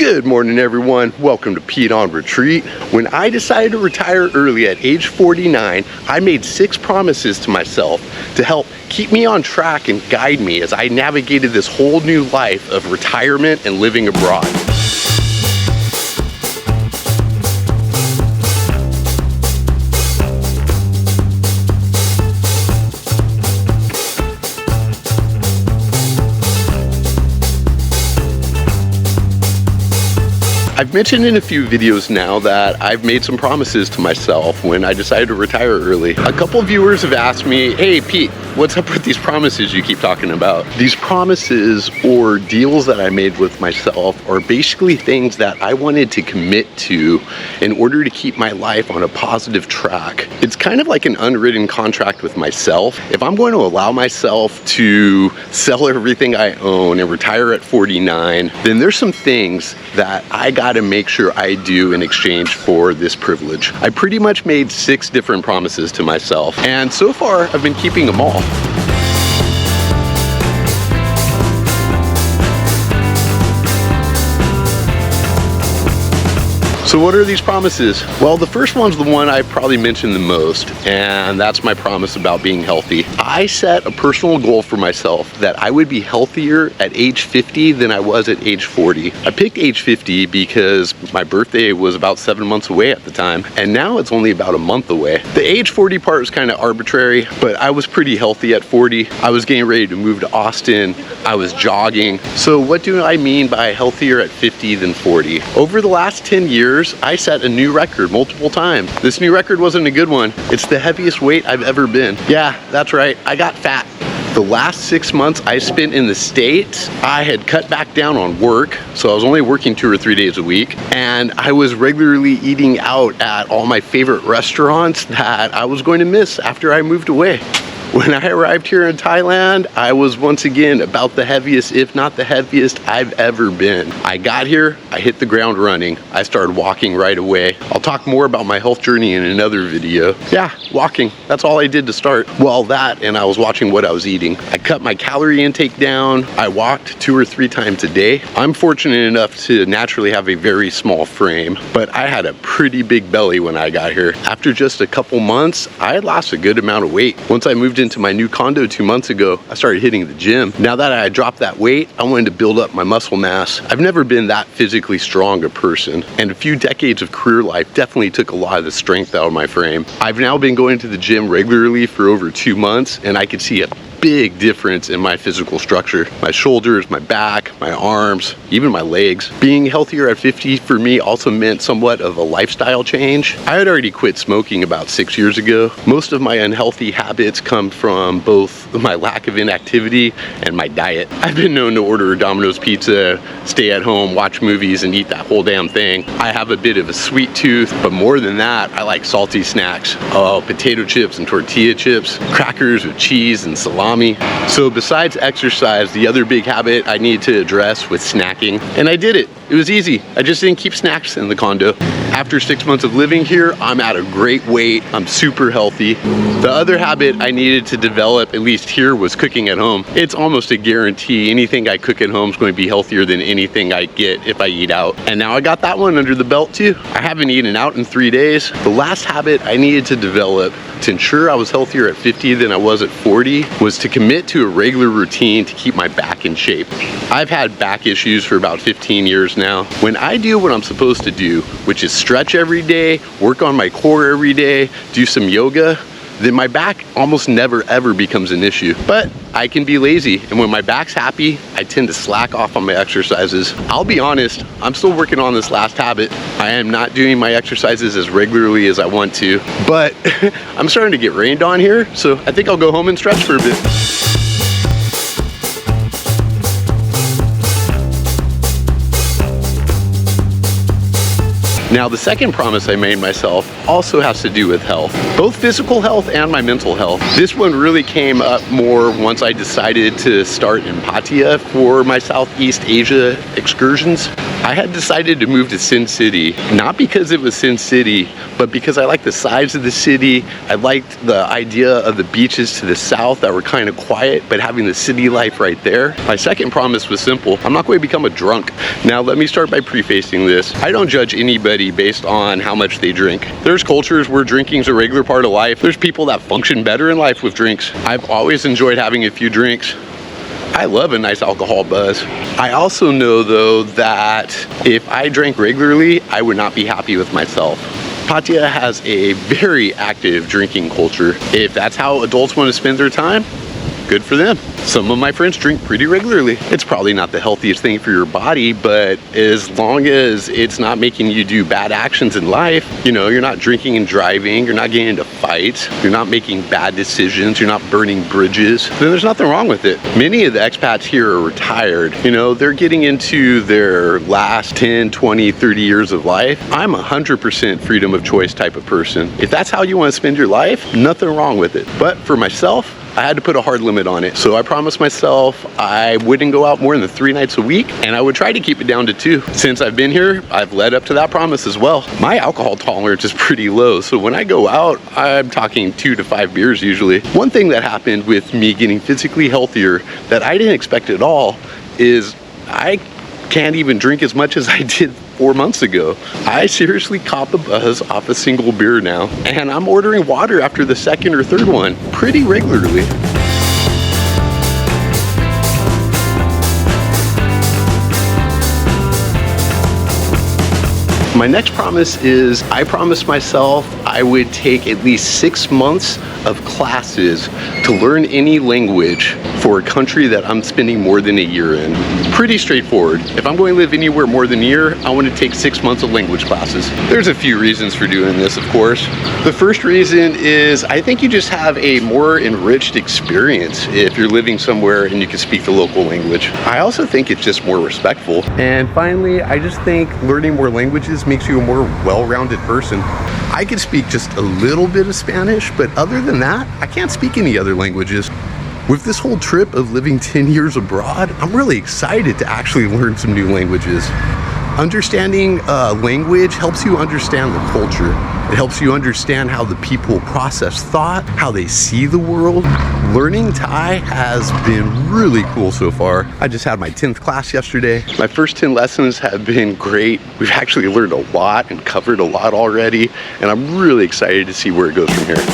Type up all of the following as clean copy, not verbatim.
Good morning, everyone. Welcome to Pete on Retreat. When I decided to retire early at age 49, I made 6 promises to myself to help keep me on track and guide me as I navigated this whole new life of retirement and living abroad. I've mentioned in a few videos now that I've made some promises to myself when I decided to retire early. A couple viewers have asked me, hey Pete, what's up with these promises you keep talking about? These promises or deals that I made with myself are basically things that I wanted to commit to in order to keep my life on a positive track. It's kind of like an unwritten contract with myself. If I'm going to allow myself to sell everything I own and retire at 49, then there's some things that I gotta make sure I do in exchange for this privilege. I pretty much made 6 different promises to myself, and so far I've been keeping them all. So what are these promises? Well, the first one's the one I probably mentioned the most, and that's my promise about being healthy. I set a personal goal for myself that I would be healthier at age 50 than I was at age 40. I picked age 50 because my birthday was about 7 months away at the time, and now it's only about a month away. The age 40 part was kind of arbitrary, but I was pretty healthy at 40. I was getting ready to move to Austin. I was jogging. So what do I mean by healthier at 50 than 40? Over the last 10 years, I set a new record multiple times. This new record wasn't a good one. It's the heaviest weight I've ever been. Yeah, that's right, I got fat. The last 6 months I spent in the States, I had cut back down on work, so I was only working 2 or 3 days a week, and I was regularly eating out at all my favorite restaurants that I was going to miss after I moved away. When I arrived here in Thailand, I was once again about the heaviest, if not the heaviest I've ever been. I got here, I hit the ground running. I started walking right away. I'll talk more about my health journey in another video. Yeah, walking, that's all I did to start. Well, that, and I was watching what I was eating. I cut my calorie intake down. I walked 2 or 3 times a day. I'm fortunate enough to naturally have a very small frame, but I had a pretty big belly when I got here. After just a couple months, I had lost a good amount of weight. Once I moved into my new condo 2 months ago, I started hitting the gym. Now that I dropped that weight, I wanted to build up my muscle mass. I've never been that physically strong a person, and a few decades of career life definitely took a lot of the strength out of my frame. I've now been going to the gym regularly for over 2 months, and I could see a big difference in my physical structure. My shoulders, my back, my arms, even my legs. Being healthier at 50 for me also meant somewhat of a lifestyle change. I had already quit smoking about 6 years ago. Most of my unhealthy habits come from both my lack of inactivity and my diet. I've been known to order Domino's pizza, stay at home, watch movies, and eat that whole damn thing. I have a bit of a sweet tooth, but more than that, I like salty snacks. Oh, potato chips and tortilla chips, crackers with cheese and salami. So besides exercise, the other big habit I need to address was snacking, and I did it. It was easy. I just didn't keep snacks in the condo. After 6 months of living here, I'm at a great weight. I'm super healthy. The other habit I needed to develop, at least here, was cooking at home. It's almost a guarantee. Anything I cook at home is going to be healthier than anything I get if I eat out. And now I got that one under the belt too. I haven't eaten out in 3 days. The last habit I needed to develop to ensure I was healthier at 50 than I was at 40 was to commit to a regular routine to keep my back in shape. I've had back issues for about 15 years now. When I do what I'm supposed to do, which is stretch every day, work on my core every day, do some yoga, then my back almost never ever becomes an issue. But I can be lazy, and when my back's happy, I tend to slack off on my exercises. I'll be honest, I'm still working on this last habit. I am not doing my exercises as regularly as I want to, but I'm starting to get rained on here, so I think I'll go home and stretch for a bit. Now, the second promise I made myself also has to do with health, both physical health and my mental health. This one really came up more once I decided to start in Pattaya for my Southeast Asia excursions. I had decided to move to Sin City, not because it was Sin City, but because I liked the size of the city. I liked the idea of the beaches to the south that were kind of quiet, but having the city life right there. My second promise was simple. I'm not going to become a drunk. Now, let me start by prefacing this. I don't judge anybody based on how much they drink. There's cultures where drinking's a regular part of life. There's people that function better in life with drinks. I've always enjoyed having a few drinks. I love a nice alcohol buzz. I also know though that if I drank regularly, I would not be happy with myself. Pattaya has a very active drinking culture. If that's how adults want to spend their time, good for them. Some of my friends drink pretty regularly. It's probably not the healthiest thing for your body, but as long as it's not making you do bad actions in life, you know, you're not drinking and driving, you're not getting into fights, you're not making bad decisions, you're not burning bridges, then there's nothing wrong with it. Many of the expats here are retired. You know, they're getting into their last 10, 20, 30 years of life. I'm 100% freedom of choice type of person. If that's how you want to spend your life, nothing wrong with it. But for myself, I had to put a hard limit on it. So I promised myself I wouldn't go out more than 3 nights a week, and I would try to keep it down to 2. Since I've been here, I've led up to that promise as well. My alcohol tolerance is pretty low, so when I go out, I'm talking 2 to 5 beers usually. One thing that happened with me getting physically healthier that I didn't expect at all is I can't even drink as much as I did 4 months ago. I seriously cop a buzz off a single beer now, and I'm ordering water after the second or third one pretty regularly. My next promise is I promised myself I would take at least 6 months of classes to learn any language for a country that I'm spending more than a year in. Pretty straightforward. If I'm going to live anywhere more than a year, I want to take 6 months of language classes. There's a few reasons for doing this, of course. The first reason is I think you just have a more enriched experience if you're living somewhere and you can speak the local language. I also think it's just more respectful. And finally, I just think learning more languages makes you a more well-rounded person. I can speak just a little bit of Spanish, but other than that, I can't speak any other languages. With this whole trip of living 10 years abroad, I'm really excited to actually learn some new languages. Understanding language helps you understand the culture. It helps you understand how the people process thought, how they see the world. Learning Thai has been really cool so far. I just had my 10th class yesterday. My first 10 lessons have been great. We've actually learned a lot and covered a lot already, and I'm really excited to see where it goes from here.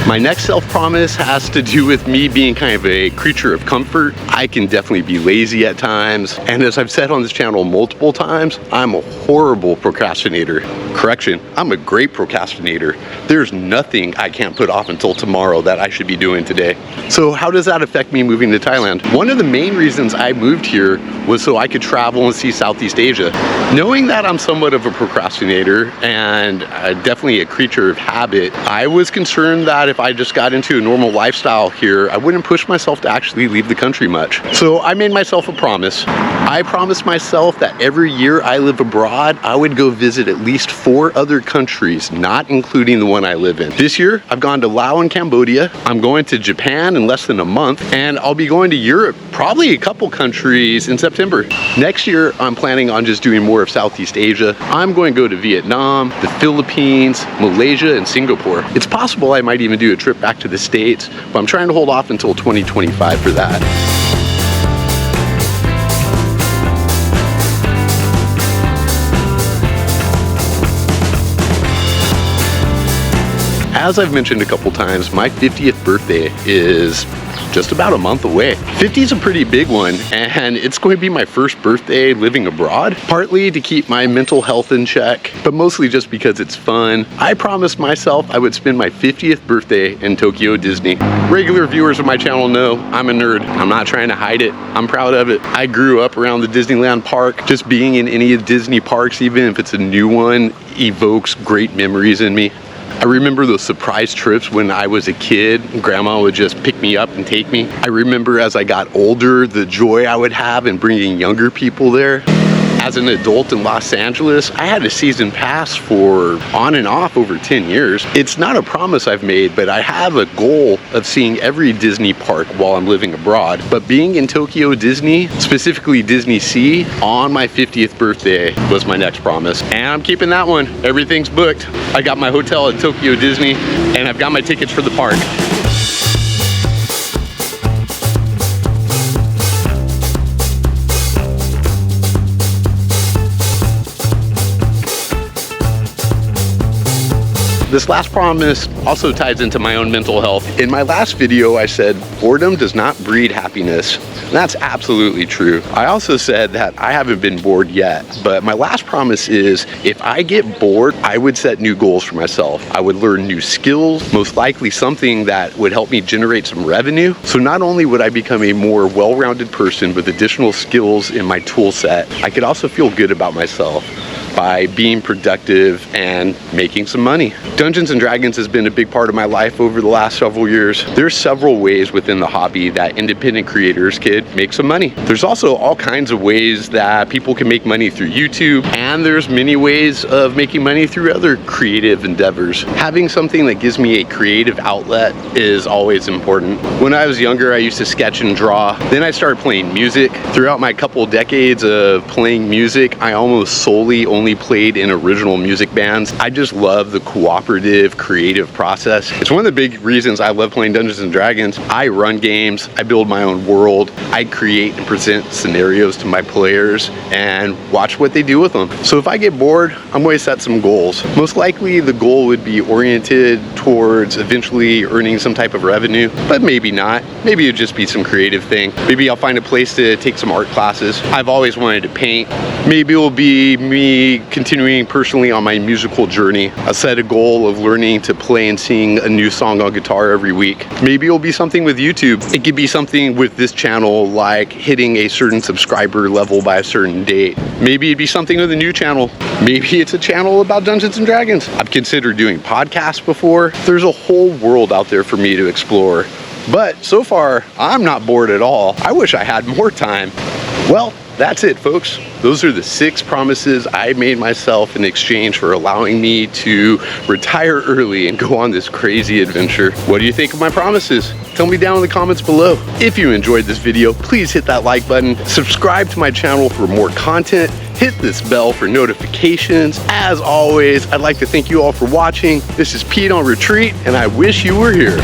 My next self-promise has to do with me being kind of a creature of comfort. I can definitely be lazy at times, and as I've said on this channel multiple times, I'm a horrible procrastinator. Correction, I'm a great procrastinator. There's nothing I can't put off until tomorrow that I should be doing today. So how does that affect me moving to Thailand? One of the main reasons I moved here was so I could travel and see Southeast Asia. Knowing that I'm somewhat of a procrastinator and definitely a creature of habit, I was concerned that if I just got into a normal lifestyle here, I wouldn't push myself to actually leave the country much. So I made myself a promise. I promised myself that every year I live abroad, I would go visit at least 4 other countries, not including the one I live in. This year, I've gone to Laos and Cambodia. I'm going to Japan in less than a month, and I'll be going to Europe, probably a couple countries in September. Next year, I'm planning on just doing more of Southeast Asia. I'm going to go to Vietnam, the Philippines, Malaysia, and Singapore. It's possible I might even do a trip back to the States, but I'm trying to hold off until 2025 for that. As I've mentioned a couple times, my 50th birthday is just about a month away. 50 is a pretty big one, and it's going to be my first birthday living abroad, partly to keep my mental health in check, but mostly just because it's fun. I promised myself I would spend my 50th birthday in Tokyo Disney. Regular viewers of my channel know I'm a nerd. I'm not trying to hide it. I'm proud of it. I grew up around the Disneyland park. Just being in any of the Disney parks, even if it's a new one, evokes great memories in me. I I remember those surprise trips when I was a kid. Grandma would just pick me up and take me. I remember as I got older, the joy I would have in bringing younger people there. As an adult in Los Angeles, I had a season pass for on and off over 10 years. It's not a promise I've made, but I have a goal of seeing every Disney park while I'm living abroad. But being in Tokyo Disney, specifically Disney Sea, on my 50th birthday was my next promise. And I'm keeping that one. Everything's booked. I got my hotel at Tokyo Disney, and I've got my tickets for the park. This last promise also ties into my own mental health. In my last video, I said, boredom does not breed happiness. And that's absolutely true. I also said that I haven't been bored yet, but my last promise is if I get bored, I would set new goals for myself. I would learn new skills, most likely something that would help me generate some revenue. So not only would I become a more well-rounded person with additional skills in my tool set, I could also feel good about myself by being productive and making some money. Dungeons and Dragons has been a big part of my life over the last several years. There's several ways within the hobby that independent creators could make some money. There's also all kinds of ways that people can make money through YouTube, and there's many ways of making money through other creative endeavors. Having something that gives me a creative outlet is always important. When I was younger, I used to sketch and draw. Then I started playing music. Throughout my couple decades of playing music, I almost solely only played in original music bands. I just love the cooperative, creative process. It's one of the big reasons I love playing Dungeons and Dragons. I run games, I build my own world, I create and present scenarios to my players and watch what they do with them. So if I get bored, I'm going to set some goals. Most likely the goal would be oriented towards eventually earning some type of revenue, but maybe not. Maybe it'd just be some creative thing. Maybe I'll find a place to take some art classes. I've always wanted to paint. Maybe it'll be me continuing personally on my musical journey. I set a goal of learning to play and sing a new song on guitar every week. Maybe it'll be something with YouTube. It could be something with this channel like hitting a certain subscriber level by a certain date. Maybe it'd be something with a new channel. Maybe it's a channel about Dungeons and Dragons. I've considered doing podcasts before. There's a whole world out there for me to explore. But so far, I'm not bored at all. I wish I had more time. Well, that's it, folks. Those are the 6 promises I made myself in exchange for allowing me to retire early and go on this crazy adventure. What do you think of my promises? Tell me down in the comments below. If you enjoyed this video, please hit that like button, subscribe to my channel for more content, hit this bell for notifications. As always, I'd like to thank you all for watching. This is Pete on Retreat, and I wish you were here.